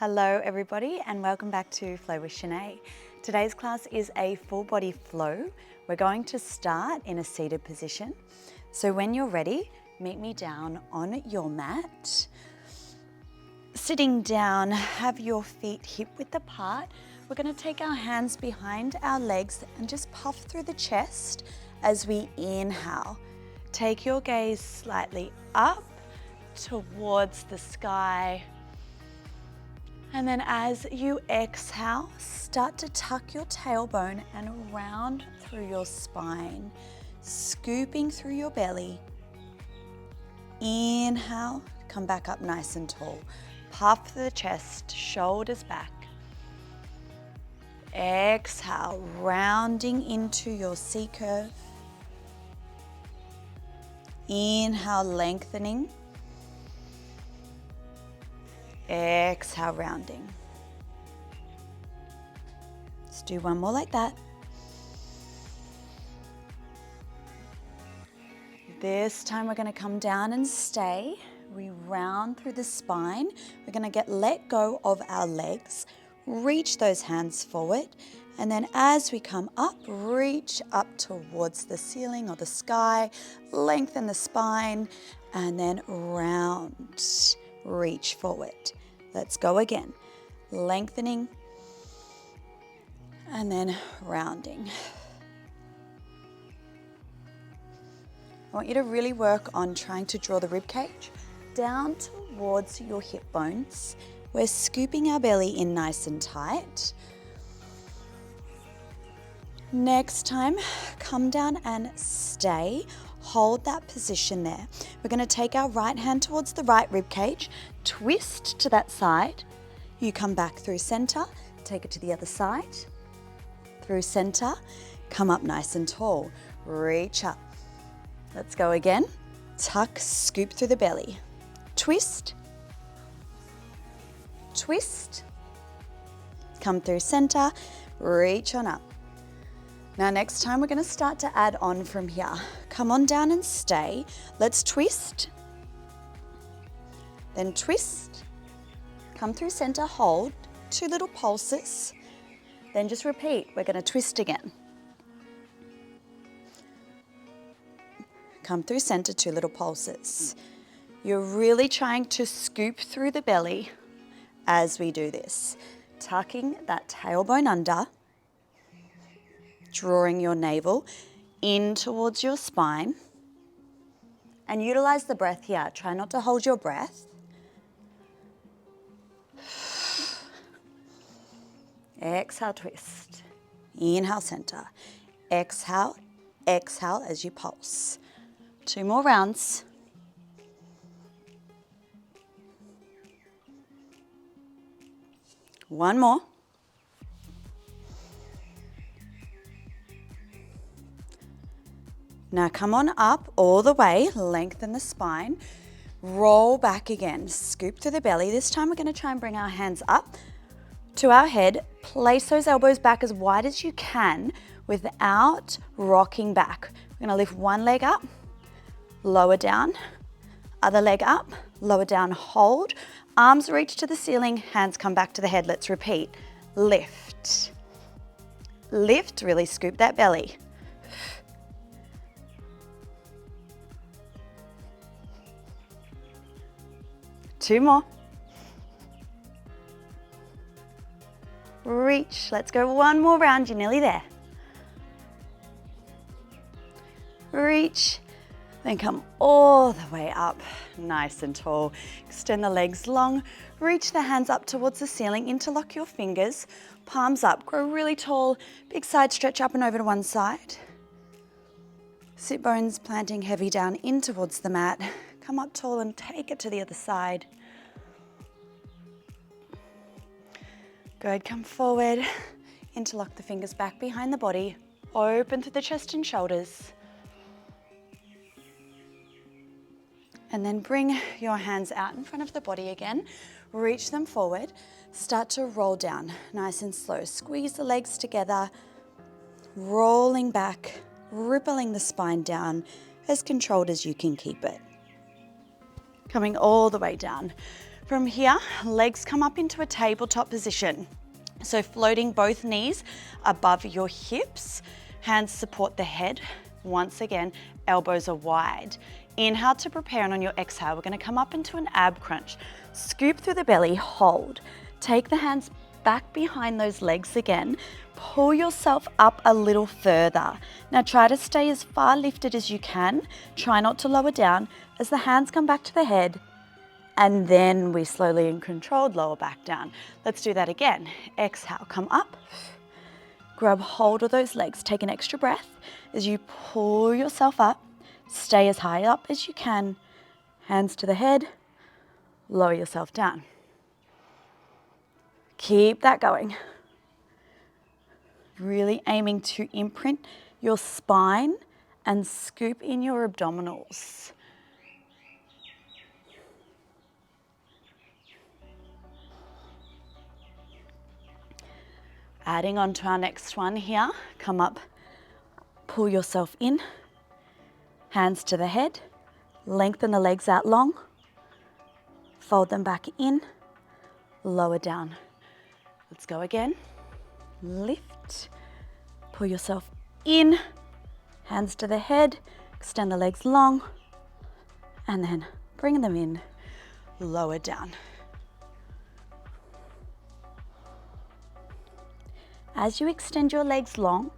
Hello everybody and welcome back to Flow with Shenae. Today's class is a full body flow. We're going to start in a seated position. So when you're ready, meet me down on your mat. Sitting down, have your feet hip width apart. We're going to take our hands behind our legs and just puff through the chest as we inhale. Take your gaze slightly up towards the sky. And then as you exhale, start to tuck your tailbone and round through your spine, scooping through your belly. Inhale, come back up nice and tall. Puff the chest, shoulders back. Exhale, rounding into your C curve. Inhale, lengthening. Exhale, rounding. Let's do one more like that. This time we're going to come down and stay. We round through the spine. We're going to let go of our legs. Reach those hands forward. And then as we come up, reach up towards the ceiling or the sky. Lengthen the spine and then round. Reach forward. Let's go again. Lengthening and then rounding. I want you to really work on trying to draw the rib cage down towards your hip bones. We're scooping our belly in nice and tight. Next time, come down and stay. Hold that position there. We're going to take our right hand towards the right rib cage, twist to that side. You come back through center, take it to the other side. Through center, come up nice and tall. Reach up. Let's go again. Tuck, scoop through the belly. Twist. Twist. Come through center, reach on up. Now next time we're going to start to add on from here. Come on down and stay. Let's twist. Then twist. Come through center, hold. 2 little pulses. Then just repeat. We're going to twist again. Come through center, 2 little pulses. You're really trying to scoop through the belly as we do this. Tucking that tailbone under. Drawing your navel in towards your spine. And utilize the breath here. Try not to hold your breath. Exhale, twist. Inhale, center. Exhale, exhale as you pulse. 2 more rounds. One more. Now come on up all the way, lengthen the spine, roll back again, scoop through the belly. This time we're going to try and bring our hands up to our head, place those elbows back as wide as you can without rocking back. We're going to lift one leg up, lower down, other leg up, lower down, hold. Arms reach to the ceiling, hands come back to the head. Let's repeat. Lift. Lift, really scoop that belly. 2 more. Reach. Let's go 1 more round. You're nearly there. Reach. Then come all the way up. Nice and tall. Extend the legs long. Reach the hands up towards the ceiling. Interlock your fingers. Palms up. Grow really tall. Big side stretch up and over to one side. Sit bones planting heavy in in towards the mat. Come up tall and take it to the other side. Good, come forward. Interlock the fingers back behind the body. Open through the chest and shoulders. And then bring your hands out in front of the body again. Reach them forward. Start to roll down, nice and slow. Squeeze the legs together. Rolling back, rippling the spine down as controlled as you can keep it. Coming all the way down. From here, legs come up into a tabletop position. So floating both knees above your hips, hands support the head. Once again, elbows are wide. Inhale to prepare, and on your exhale, we're gonna come up into an ab crunch. Scoop through the belly, hold. Take the hands back behind those legs again. Pull yourself up a little further. Now try to stay as far lifted as you can. Try not to lower down as the hands come back to the head. And then we slowly and controlled lower back down. Let's do that again. Exhale, come up. Grab hold of those legs. Take an extra breath as you pull yourself up. Stay as high up as you can. Hands to the head. Lower yourself down. Keep that going. Really aiming to imprint your spine and scoop in your abdominals. Adding on to our next one here, come up, pull yourself in, hands to the head, lengthen the legs out long, fold them back in, lower down. Let's go again. Lift, pull yourself in, hands to the head, extend the legs long, and then bring them in, lower down. As you extend your legs long,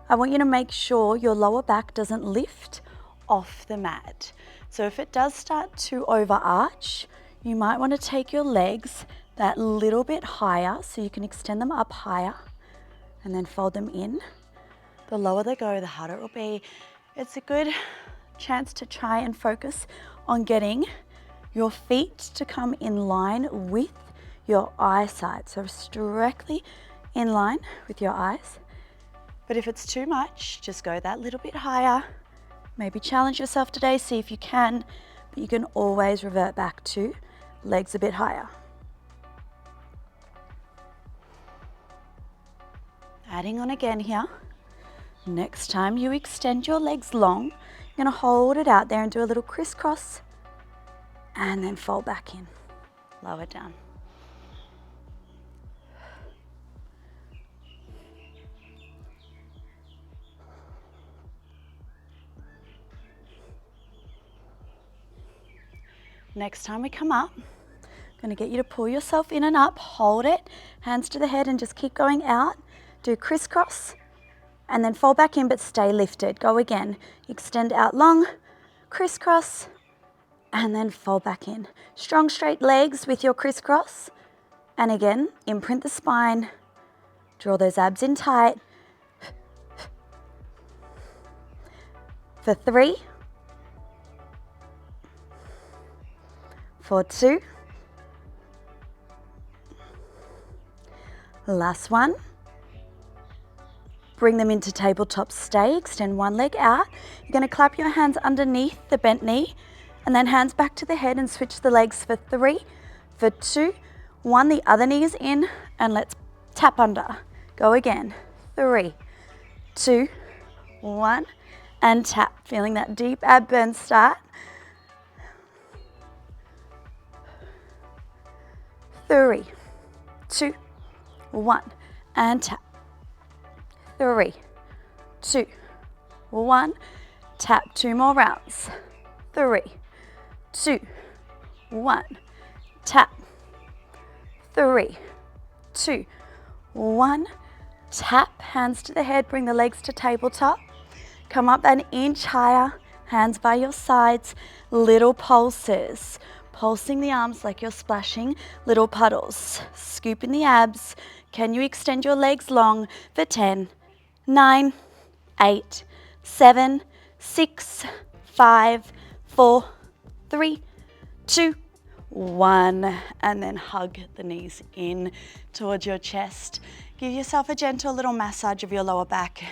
I want you to make sure your lower back doesn't lift off the mat. So if it does start to overarch, you might want to take your legs that little bit higher so you can extend them up higher and then fold them in. The lower they go, the harder it will be. It's a good chance to try and focus on getting your feet to come in line with your eyesight. So directly in line with your eyes. But if it's too much, just go that little bit higher. Maybe challenge yourself today, see if you can, but you can always revert back to legs a bit higher. Adding on again here. Next time you extend your legs long, you're gonna hold it out there and do a little crisscross and then fold back in, lower down. Next time we come up, I'm gonna get you to pull yourself in and up, hold it, hands to the head and just keep going out. Do crisscross and then fold back in, but stay lifted. Go again, extend out long, crisscross, and then fold back in. Strong straight legs with your crisscross. And again, imprint the spine, draw those abs in tight. For 3, for 2, last one. Bring them into tabletop stay, extend one leg out. You're gonna clap your hands underneath the bent knee and then hands back to the head and switch the legs for 3, for 2, 1, the other knee is in and let's tap under. Go again, 3, 2, 1, and tap. Feeling that deep ab burn start. 3, 2, 1, and tap. 3, 2, 1, tap. 2 more rounds. 3, 2, 1, tap. 3, 2, 1, tap. Hands to the head, bring the legs to tabletop. Come up an inch higher, hands by your sides, little pulses. Pulsing the arms like you're splashing little puddles. Scoop in the abs. Can you extend your legs long for 10, 9, 8, 7, 6, 5, 4, 3, 2, 1. And then hug the knees in towards your chest. Give yourself a gentle little massage of your lower back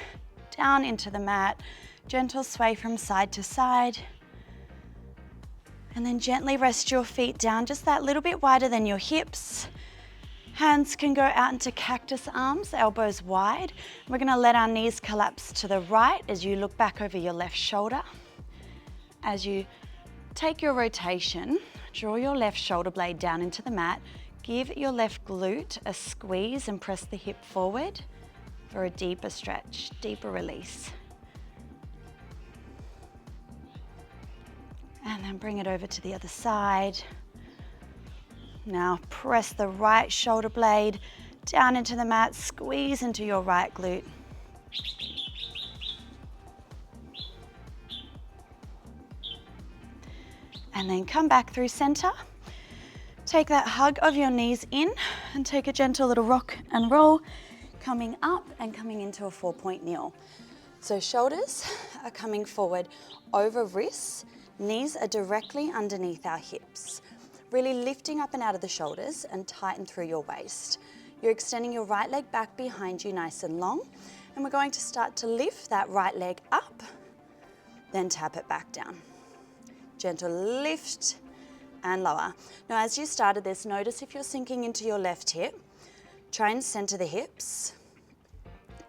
down into the mat. Gentle sway from side to side. And then gently rest your feet down just that little bit wider than your hips. Hands can go out into cactus arms, elbows wide. We're gonna let our knees collapse to the right as you look back over your left shoulder. As you take your rotation, Draw your left shoulder blade down into the mat. Give your left glute a squeeze and press the hip forward for a deeper stretch, deeper release. And then bring it over to the other side. Now press the right shoulder blade down into the mat, squeeze into your right glute. And then come back through center. Take that hug of your knees in and take a gentle little rock and roll, coming up and coming into a 4-point kneel. So shoulders are coming forward over wrists, knees are directly underneath our hips. Really lifting up and out of the shoulders and tighten through your waist. You're extending your right leg back behind you nice and long, and we're going to start to lift that right leg up, then tap it back down. Gentle lift and lower. Now as you started this, notice if you're sinking into your left hip, try and center the hips.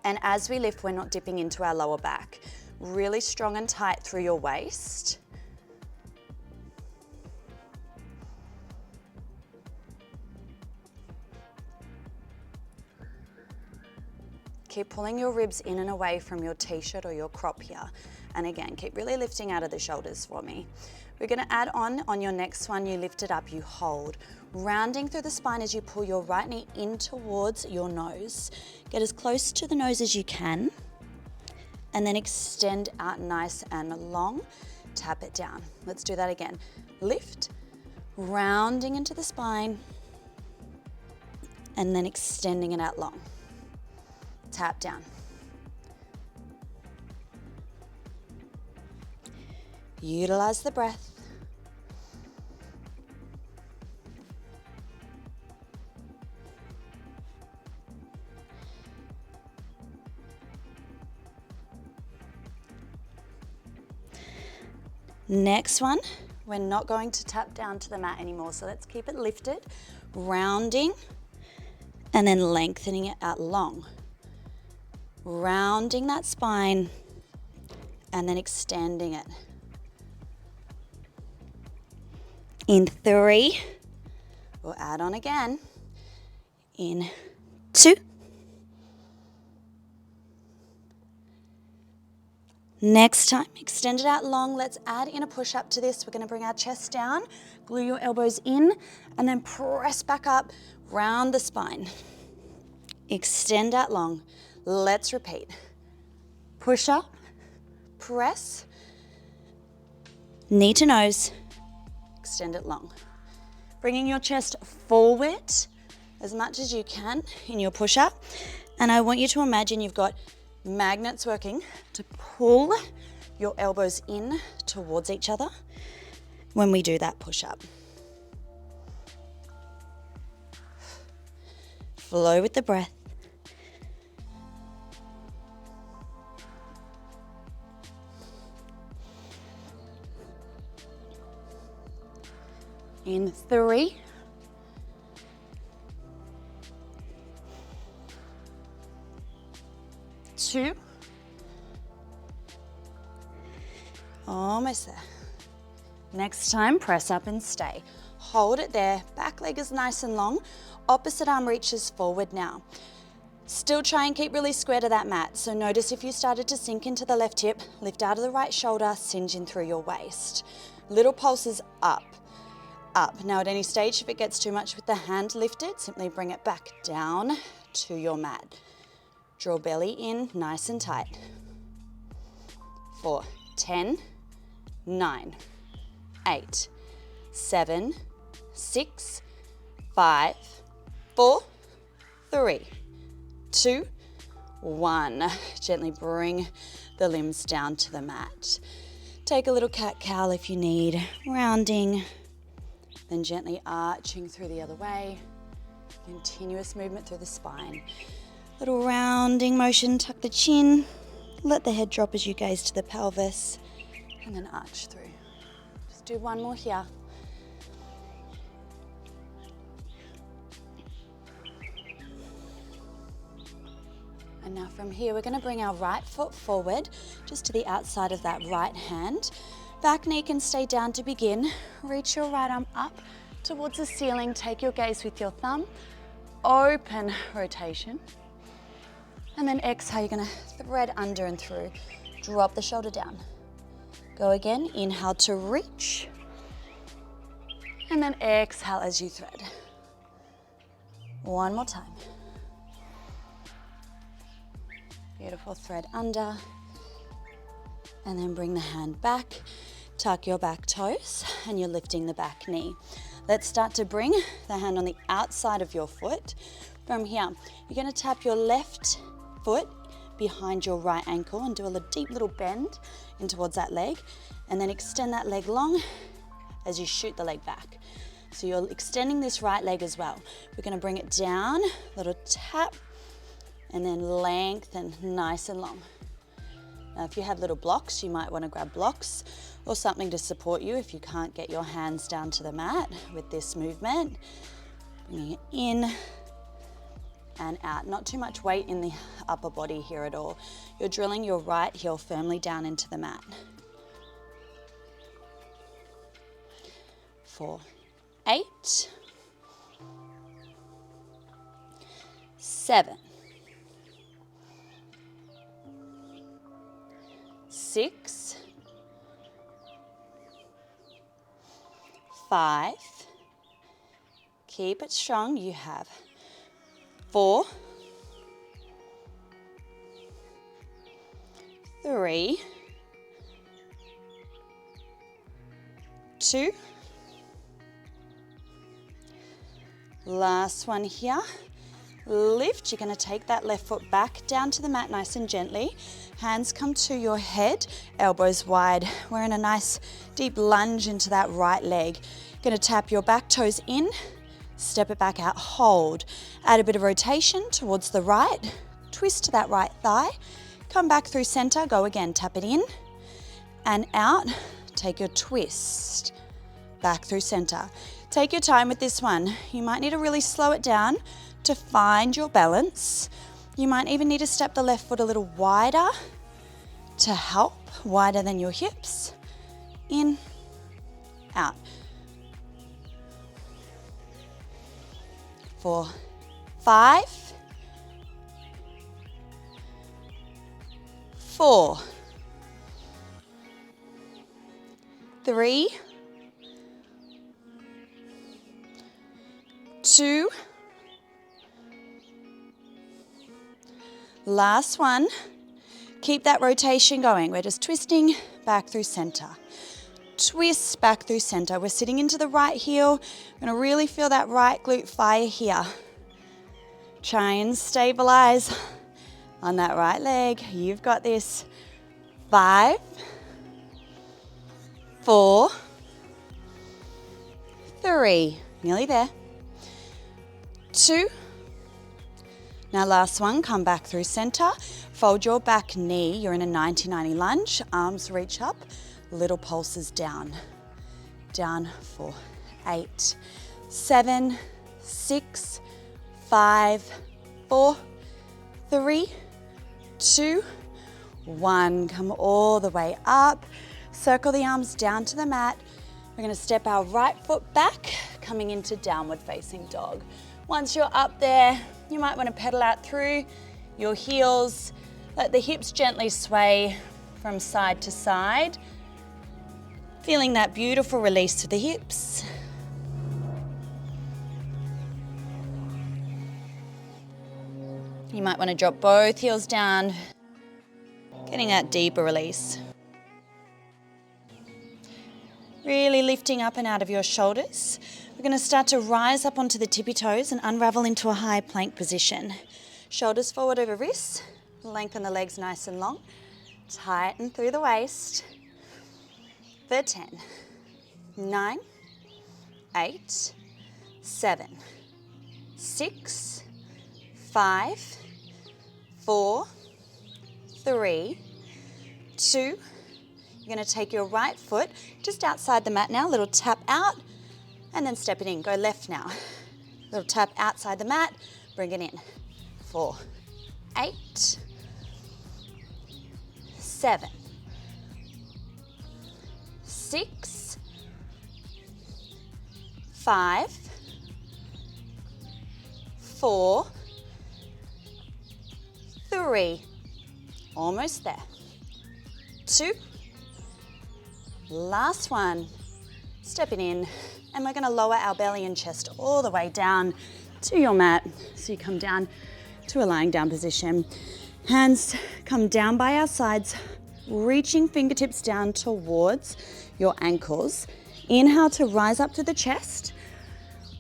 And as we lift, we're not dipping into our lower back. Really strong and tight through your waist. Keep pulling your ribs in and away from your t-shirt or your crop here. And again, keep really lifting out of the shoulders for me. We're gonna add on your next one, you lift it up, you hold. Rounding through the spine as you pull your right knee in towards your nose. Get as close to the nose as you can. And then extend out nice and long. Tap it down. Let's do that again. Lift, rounding into the spine, and then extending it out long. Tap down. Utilize the breath. Next one, we're not going to tap down to the mat anymore, so let's keep it lifted, rounding, and then lengthening it out long. Rounding that spine, and then extending it. In 3, we'll add on again. In 2. Next time, extend it out long. Let's add in a push-up to this. We're gonna bring our chest down, glue your elbows in, and then press back up, round the spine. Extend out long. Let's repeat. Push up, press, knee to nose, extend it long. Bringing your chest forward as much as you can in your push-up. And I want you to imagine you've got magnets working to pull your elbows in towards each other when we do that push-up. Flow with the breath. In 3, 2, almost there. Next time, press up and stay. Hold it there, back leg is nice and long, opposite arm reaches forward now. Still try and keep really square to that mat, so notice if you started to sink into the left hip, lift out of the right shoulder, singe in through your waist. Little pulses up. Up. Now at any stage, if it gets too much with the hand lifted, simply bring it back down to your mat. Draw belly in, nice and tight. 4, 10, 9, 8, 7, 6, 5, 4, 3, 2, 1. Gently bring the limbs down to the mat. Take a little cat-cow if you need, rounding, then gently arching through the other way. Continuous movement through the spine. Little rounding motion, tuck the chin, let the head drop as you gaze to the pelvis, and then arch through. Just do one more here. And now from here, we're going to bring our right foot forward, just to the outside of that right hand. Back knee can stay down to begin. Reach your right arm up towards the ceiling. Take your gaze with your thumb. Open rotation. And then exhale, you're gonna thread under and through. Drop the shoulder down. Go again, inhale to reach. And then exhale as you thread. One more time. Beautiful, thread under. And then bring the hand back. Tuck your back toes and you're lifting the back knee. Let's start to bring the hand on the outside of your foot. From here, you're gonna tap your left foot behind your right ankle and do a deep little bend in towards that leg, and then extend that leg long as you shoot the leg back. So you're extending this right leg as well. We're gonna bring it down, little tap, and then lengthen nice and long. Now, if you have little blocks, you might want to grab blocks or something to support you if you can't get your hands down to the mat with this movement. Bringing it in and out. Not too much weight in the upper body here at all. You're drilling your right heel firmly down into the mat. 4, 8, 7, 6, 5, keep it strong, you have 4, 3, 2, last one here. Lift, you're going to take that left foot back down to the mat nice and gently. Hands come to your head, elbows wide. We're in a nice deep lunge into that right leg. Going to tap your back toes in, step it back out, hold. Add a bit of rotation towards the right, twist to that right thigh, come back through center, go again, tap it in and out. Take your twist, back through center. Take your time with this one. You might need to really slow it down to find your balance. You might even need to step the left foot a little wider to help, wider than your hips. In, out. 4, 5, 4, 3, 2, last one. Keep that rotation going. We're just twisting back through center. Twist back through center. We're sitting into the right heel. We're gonna really feel that right glute fire here. Try and stabilize on that right leg. You've got this. 5, 4, 3, nearly there. 2, now last one, come back through center. Fold your back knee. You're in a 90-90 lunge. Arms reach up, little pulses down. Down, 4, 8, 7, 6, 5, 4, 3, 2, 1. Come all the way up. Circle the arms down to the mat. We're gonna step our right foot back, coming into downward facing dog. Once you're up there, you might want to pedal out through your heels. Let the hips gently sway from side to side. Feeling that beautiful release to the hips. You might want to drop both heels down, getting that deeper release. Really lifting up and out of your shoulders. We're going to start to rise up onto the tippy toes and unravel into a high plank position. Shoulders forward over wrists. Lengthen the legs nice and long. Tighten through the waist. For 10, 9, 8, 7, 6, 5, 4, 3, 2. You're going to take your right foot just outside the mat now, little tap out, and then step it in. Go left now. Little tap outside the mat, bring it in. 4, 8, 7, 6, 5, 4, 3, almost there, 2, last one, stepping in, and we're going to lower our belly and chest all the way down to your mat. So you come down to a lying down position. Hands come down by our sides, reaching fingertips down towards your ankles. Inhale to rise up to the chest.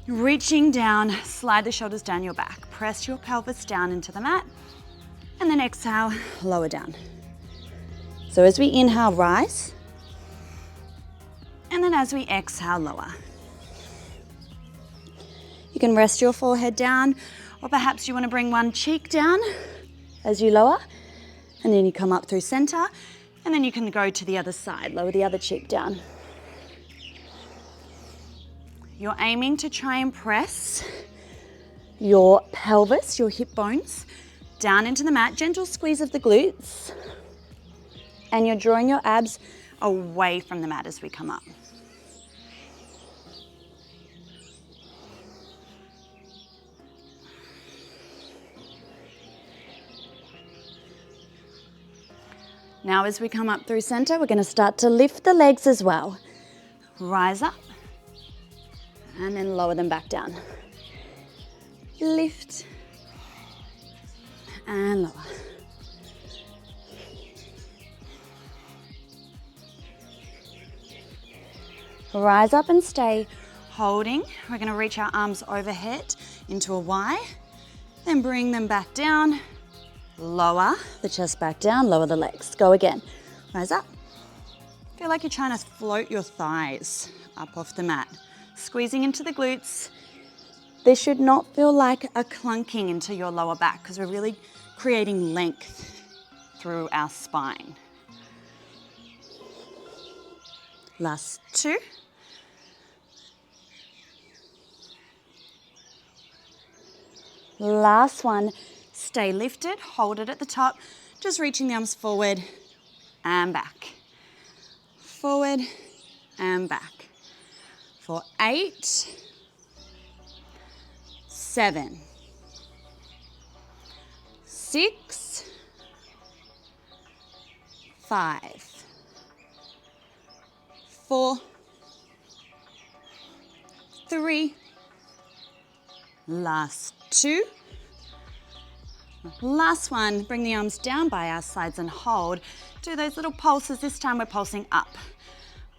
Reaching down, slide the shoulders down your back. Press your pelvis down into the mat. And then exhale, lower down. So as we inhale, rise. And then as we exhale, lower. You can rest your forehead down, or perhaps you want to bring one cheek down as you lower. And then you come up through center. And then you can go to the other side, lower the other cheek down. You're aiming to try and press your pelvis, your hip bones, down into the mat. Gentle squeeze of the glutes. And you're drawing your abs away from the mat as we come up. Now as we come up through center, we're going to start to lift the legs as well. Rise up and then lower them back down. Lift and lower. Rise up and stay holding. We're going to reach our arms overhead into a Y, then bring them back down. Lower the chest back down, lower the legs. Go again. Rise up. Feel like you're trying to float your thighs up off the mat. Squeezing into the glutes. This should not feel like a clunking into your lower back because we're really creating length through our spine. Last 2. Last one. Stay lifted, hold it at the top, just reaching the arms forward and back. Forward and back. For 8, 7, 6, 5, 4, 3, last 2. Last one, bring the arms down by our sides and hold. Do those little pulses. This time we're pulsing up,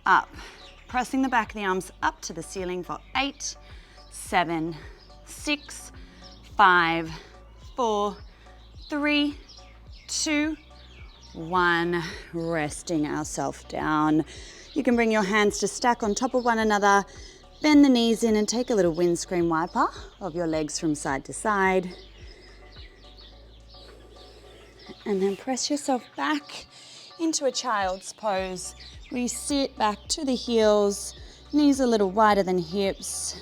up. Pressing the back of the arms up to the ceiling for 8, 7, 6, 5, 4, 3, 2, 1. Resting ourselves down. You can bring your hands to stack on top of one another. Bend the knees in and take a little windscreen wiper of your legs from side to side. And then press yourself back into a child's pose. We sit back to the heels, knees a little wider than hips.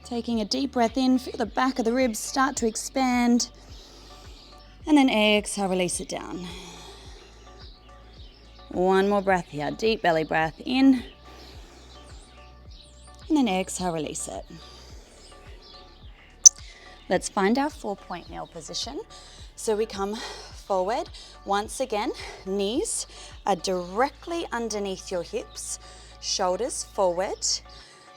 Taking a deep breath in, feel the back of the ribs start to expand. And then exhale, release it down. One more breath here, deep belly breath in. And then exhale, release it. Let's find our 4-point nail position. So we come forward. Once again, knees are directly underneath your hips, shoulders forward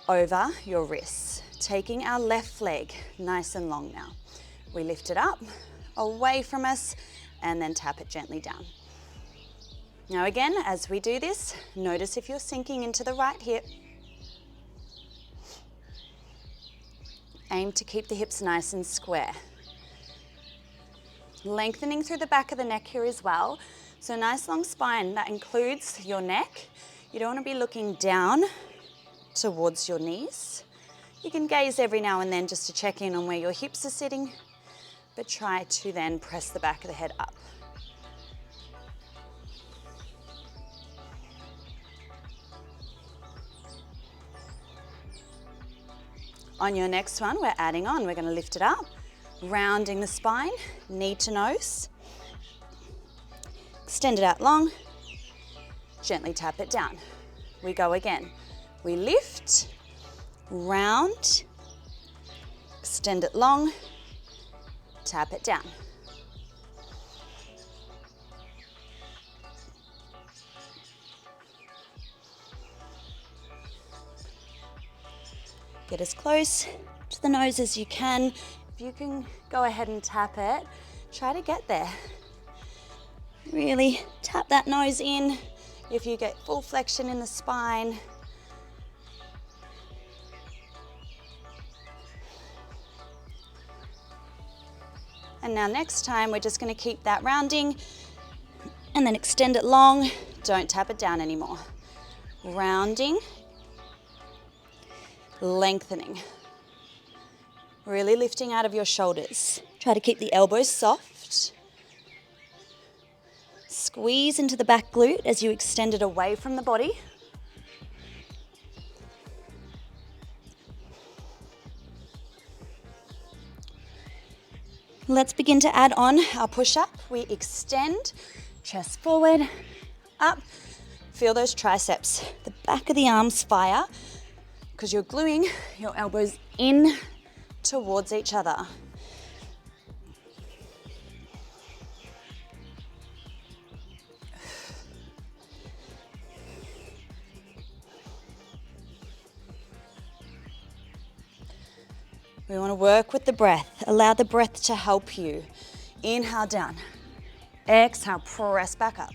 over your wrists. Taking our left leg nice and long now. We lift it up, away from us, and then tap it gently down. Now again, as we do this, notice if you're sinking into the right hip. Aim to keep the hips nice and square. Lengthening through the back of the neck here as well. So nice long spine, that includes your neck. You don't want to be looking down towards your knees. You can gaze every now and then just to check in on where your hips are sitting, but try to then press the back of the head up. On your next one, we're adding on. We're going to lift it up, rounding the spine, knee to nose. Extend it out long, gently tap it down. We go again. We lift, round, extend it long, tap it down. Get as close to the nose as you can. If you can go ahead and tap it, try to get there. Really tap that nose in. If you get full flexion in the spine. And now next time, we're just going to keep that rounding and then extend it long. Don't tap it down anymore. Rounding, lengthening. Really lifting out of your shoulders. Try to keep the elbows soft. Squeeze into the back glute as you extend it away from the body. Let's begin to add on our push-up. We extend, chest forward, up. Feel those triceps. The back of the arms fire because you're gluing your elbows in towards each other. We want to work with the breath. Allow the breath to help you. Inhale down. Exhale, press back up.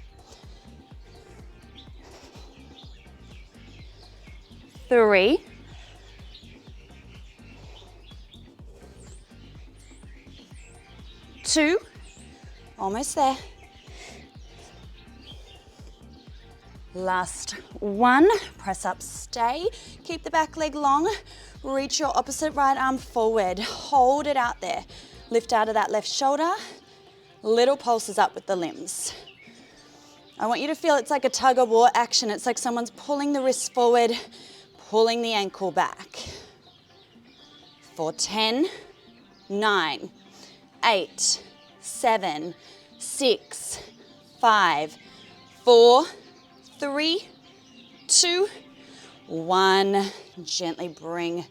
3. 2. Almost there. Last 1. Press up, stay. Keep the back leg long. Reach your opposite right arm forward. Hold it out there. Lift out of that left shoulder. Little pulses up with the limbs. I want you to feel it's like a tug of war action. It's like someone's pulling the wrists forward, pulling the ankle back. For 10, 9, 8, 7, 6, 5, 4, 3, 2, 1. Gently bring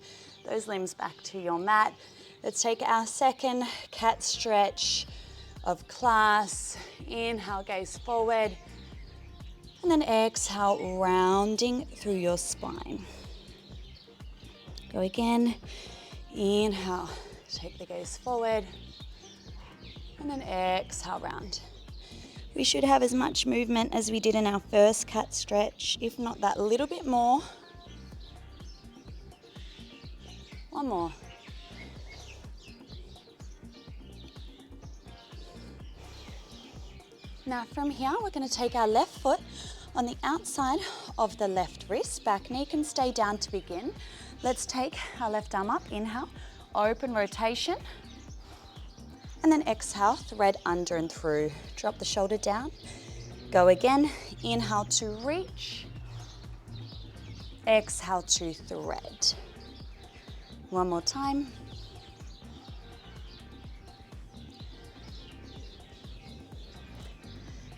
those limbs back to your mat. Let's take our second cat stretch of class. Inhale, gaze forward. And then exhale, rounding through your spine. Go again. Inhale, take the gaze forward. And then exhale, round. We should have as much movement as we did in our first cat stretch, if not that little bit more. One more. Now from here, we're going to take our left foot on the outside of the left wrist. Back knee can stay down to begin. Let's take our left arm up. Inhale, open rotation. And then exhale, thread under and through. Drop the shoulder down. Go again. Inhale to reach. Exhale to thread. One more time.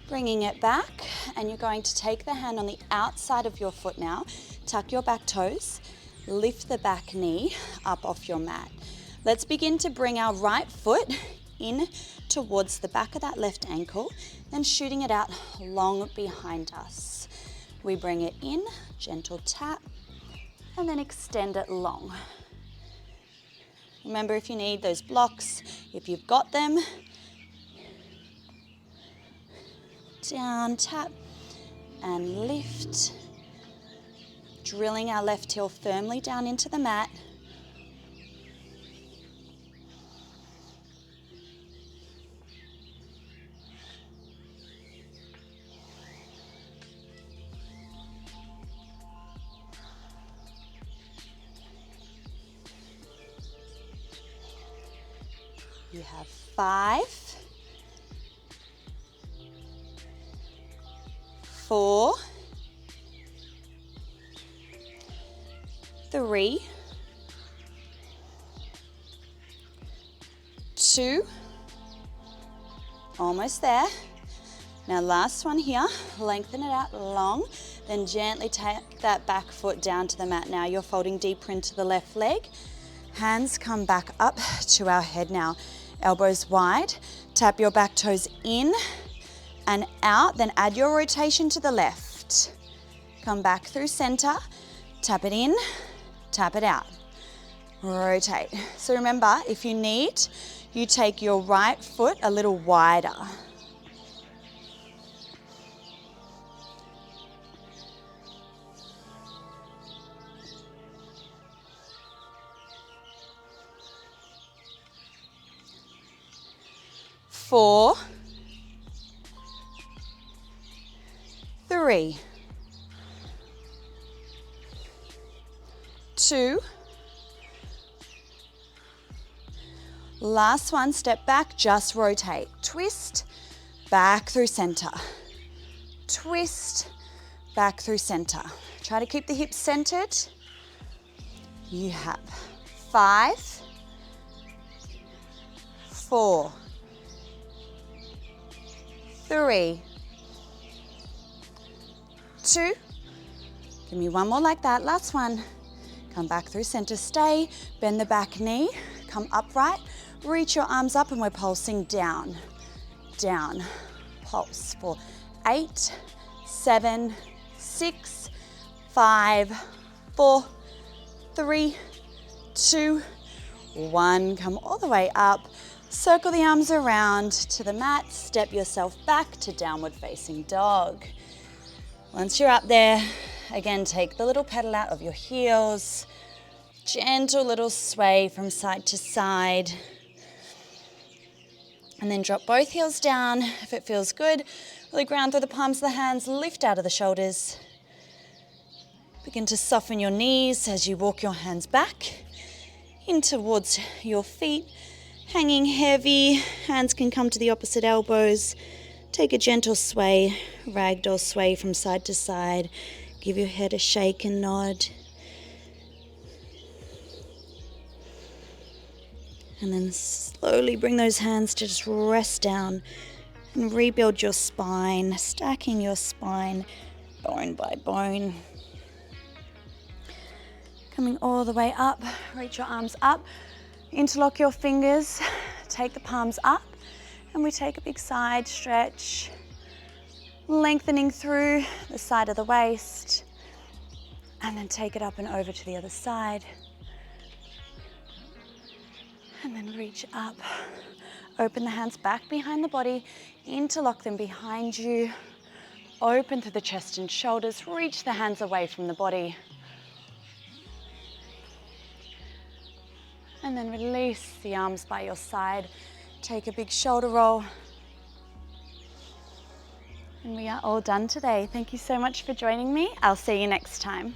Bringing it back, and you're going to take the hand on the outside of your foot now. Tuck your back toes. Lift the back knee up off your mat. Let's begin to bring our right foot in towards the back of that left ankle, then shooting it out long behind us. We bring it in, gentle tap, and then extend it long. Remember, if you need those blocks, if you've got them, down, tap, and lift. Drilling our left heel firmly down into the mat. You have 5, 4, 3, 2, almost there. Now last one here, lengthen it out long, then gently take that back foot down to the mat. Now you're folding deeper into the left leg. Hands come back up to our head now. Elbows wide, tap your back toes in and out, then add your rotation to the left. Come back through center, tap it in, tap it out. Rotate. So remember, if you need, you take your right foot a little wider. Four, three, two, last one, step back, just rotate. Twist, back through center. Twist, back through center. Try to keep the hips centered. You have 5, 4, 3, 2, give me one more like that, last one. Come back through center, stay, bend the back knee, come upright, reach your arms up and we're pulsing down, down, pulse for 8, 7, 6, 5, 4, 3, 2, 1. Come all the way up. Circle the arms around to the mat, step yourself back to downward facing dog. Once you're up there, again, take the little pedal out of your heels. Gentle little sway from side to side. And then drop both heels down if it feels good. Really ground through the palms of the hands, lift out of the shoulders. Begin to soften your knees as you walk your hands back in towards your feet. Hanging heavy, hands can come to the opposite elbows. Take a gentle sway, ragdoll sway from side to side. Give your head a shake and nod. And then slowly bring those hands to just rest down and rebuild your spine, stacking your spine bone by bone. Coming all the way up, reach your arms up. Interlock your fingers, take the palms up, and we take a big side stretch, lengthening through the side of the waist, and then take it up and over to the other side. And then reach up, open the hands back behind the body, interlock them behind you, open through the chest and shoulders, reach the hands away from the body. And then release the arms by your side. Take a big shoulder roll. And we are all done today. Thank you so much for joining me. I'll see you next time.